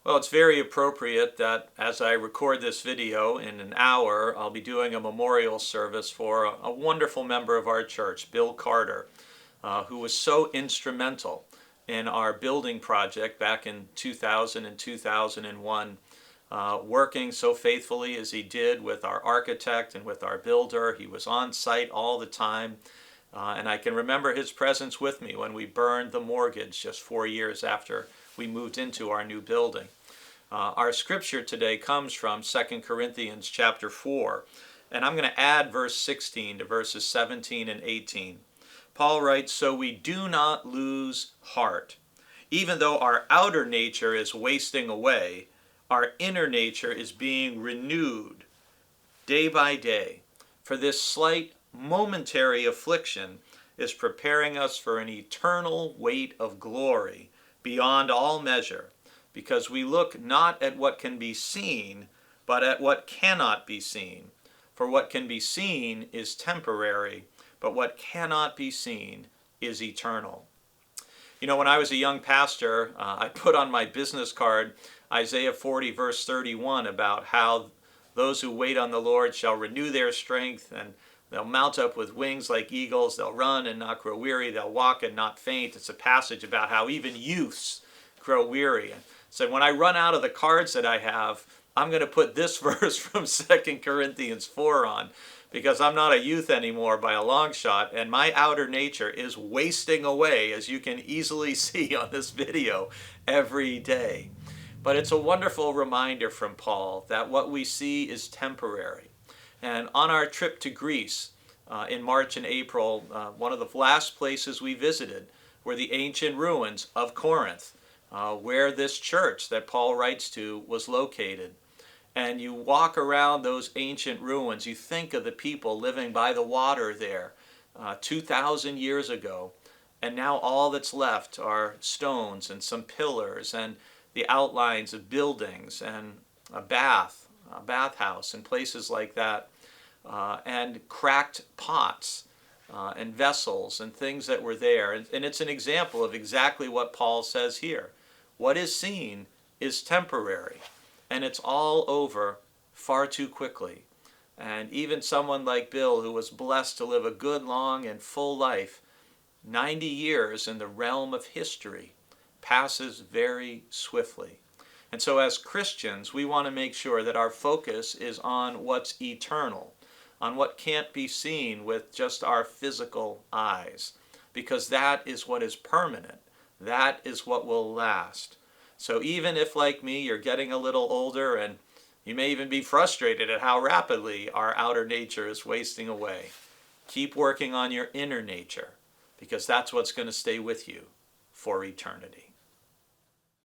Well, it's very appropriate that as I record this video in an hour, I'll be doing a memorial service for a wonderful member of our church, Bill Carter, who was so instrumental in our building project back in 2000 and 2001, working so faithfully as he did with our architect and with our builder. He was on site all the time. And I can remember his presence with me when we burned the mortgage just 4 years after we moved into our new building. Our scripture today comes from 2 Corinthians chapter 4, and I'm going to add verse 16 to verses 17 and 18. Paul writes, "So we do not lose heart. Even though our outer nature is wasting away, our inner nature is being renewed day by day. For this slight momentary affliction is preparing us for an eternal weight of glory beyond all measure, because we look not at what can be seen, but at what cannot be seen. For what can be seen is temporary, but what cannot be seen is eternal." You know, when I was a young pastor, I put on my business card Isaiah 40 verse 31 about how those who wait on the Lord shall renew their strength, and they'll mount up with wings like eagles. They'll run and not grow weary. They'll walk and not faint. It's a passage about how even youths grow weary. And so when I run out of the cards that I have, I'm going to put this verse from 2 Corinthians 4 on, because I'm not a youth anymore by a long shot, and my outer nature is wasting away, as you can easily see on this video, every day. But it's a wonderful reminder from Paul that what we see is temporary. And on our trip to Greece in March and April, one of the last places we visited were the ancient ruins of Corinth, where this church that Paul writes to was located. And you walk around those ancient ruins, you think of the people living by the water there 2,000 years ago, and now all that's left are stones and some pillars and the outlines of buildings and a bathhouse and places like that, and cracked pots and vessels and things that were there. And it's an example of exactly what Paul says here. What is seen is temporary, and it's all over far too quickly. And even someone like Bill, who was blessed to live a good, long, and full life, 90 years in the realm of history, passes very swiftly. And so as Christians, we want to make sure that our focus is on what's eternal, on what can't be seen with just our physical eyes, because that is what is permanent. That is what will last. So even if, like me, you're getting a little older and you may even be frustrated at how rapidly our outer nature is wasting away, keep working on your inner nature, because that's what's going to stay with you for eternity.